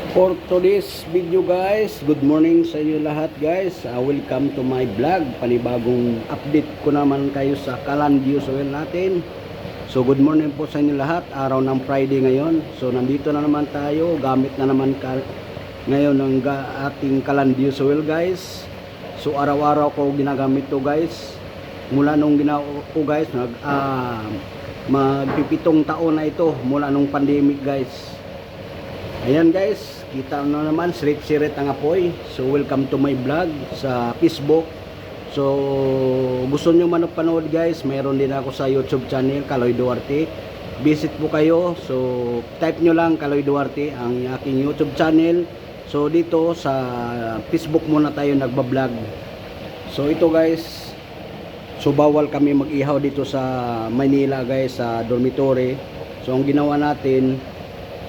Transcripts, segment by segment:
For today's video guys, good morning sa inyo lahat guys. Welcome to my vlog. Panibagong update ko naman kayo sa Calandios Oil natin. So good morning po sa inyo lahat. Araw ng Friday ngayon. So nandito na naman tayo. Gamit na naman ngayon ng ating Calandios Oil guys. So araw-araw ko ginagamit to guys. Mula nung ginawa ko guys, magpipitong taon na ito mula nung pandemic guys. Ayan guys, kita na naman sirit-sirit ang apoy. So welcome to my vlog sa Facebook. So gusto nyo manood guys, mayroon din ako sa YouTube channel Kaloy Duarte. Visit po kayo. So type nyo lang Kaloy Duarte ang aking YouTube channel. So dito sa Facebook muna tayo nagbablog. So ito guys, so bawal kami mag-ihaw dito sa Manila guys, sa dormitory. So ang ginawa natin,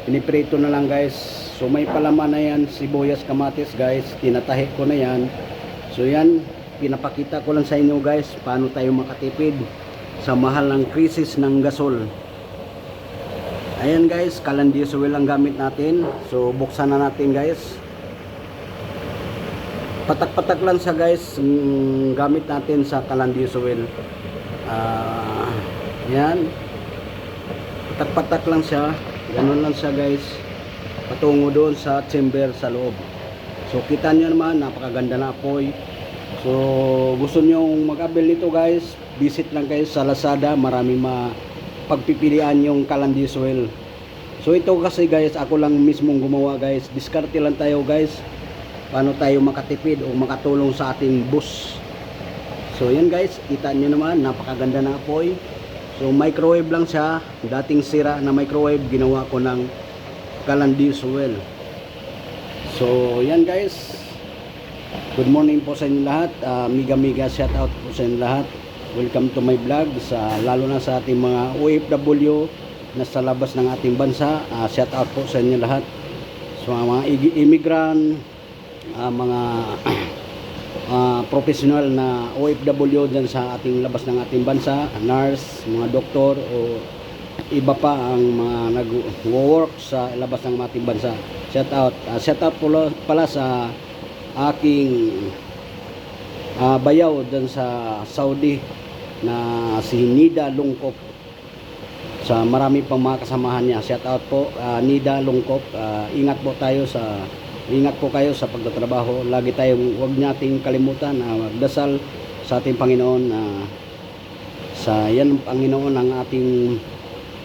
piniprito na lang guys. So may palaman na yan, sibuyas, kamatis guys, tinatahi ko na yan. So yan, pinapakita ko lang sa inyo guys paano tayo makatipid sa mahal ng krisis ng gasol. Ayan guys, Calandios Oil ang gamit natin. So buksan na natin guys. Patak-patak lang sa guys gamit natin sa Calandios Oil. Ayan, patak-patak lang siya. Ganun lang siya guys, patungo doon sa chamber sa loob. So kita nyo naman, napakaganda na apoy. So gusto nyo mag-avail nito guys, visit lang kayo sa Lazada. Marami pagpipilian yung Calandios Oil. So ito kasi guys, ako lang mismong gumawa guys. Diskarte lang tayo guys, paano tayo makatipid o makatulong sa ating boss. So yan guys, kita nyo naman, napakaganda na apoy. So microwave lang siya, dating sira na microwave, ginawa ko ng Calandios Oil. So yan guys, good morning po sa inyo lahat. Miga shout out po sa inyo lahat. Welcome to my vlog, lalo na sa ating mga OFW na sa labas ng ating bansa. Shout out po sa inyo lahat. So mga immigrant, mga professional na OFW dyan sa ating labas ng ating bansa, nurse, mga doktor o iba pa ang mga nag-work sa labas ng ating bansa. Shout out pala sa aking bayaw dyan sa Saudi na si Nida Lungkop, sa marami pang mga kasamahan niya. Shout out po Nida Lungkop. Ingat po kayo sa pagtatrabaho. Lagi tayong, huwag nating kalimutan na magdasal sa ating Panginoon, sa yan Panginoon ang ating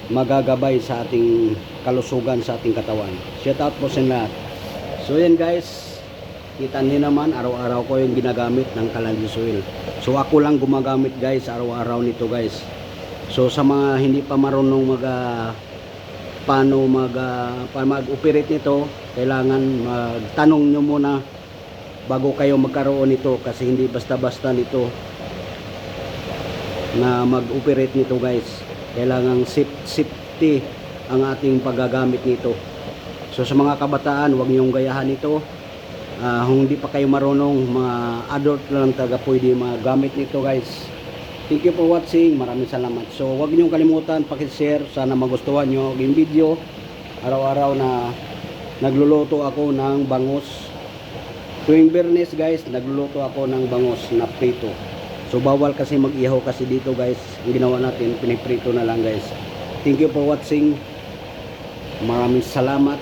magagabay sa ating kalusugan, sa ating katawan. Shout out po sa lahat. So yan guys, kita niyo naman, araw-araw ko yung ginagamit ng Calandios Oil. So ako lang gumagamit guys, araw-araw nito guys. So sa mga hindi pa marunong paano mag-operate nito, kailangan magtanong nyo muna bago kayo magkaroon nito, kasi hindi basta-basta nito na mag-operate nito guys. Kailangan safety ang ating paggagamit nito. So sa mga kabataan, huwag nyong gayahan ito. Kung hindi pa kayo marunong, mga adult lang taga pwede magamit nito guys. Thank you for watching. Maraming salamat. So huwag niyong kalimutan paki-share. Sana magustuhan niyo yung video. Araw-araw na nagluluto ako ng bangus. Tuwing Biyernes guys, nagluluto ako ng bangus na prito. So bawal kasi mag-ihaw kasi dito guys. Ang ginawa natin, piniprito na lang guys. Thank you for watching. Maraming salamat.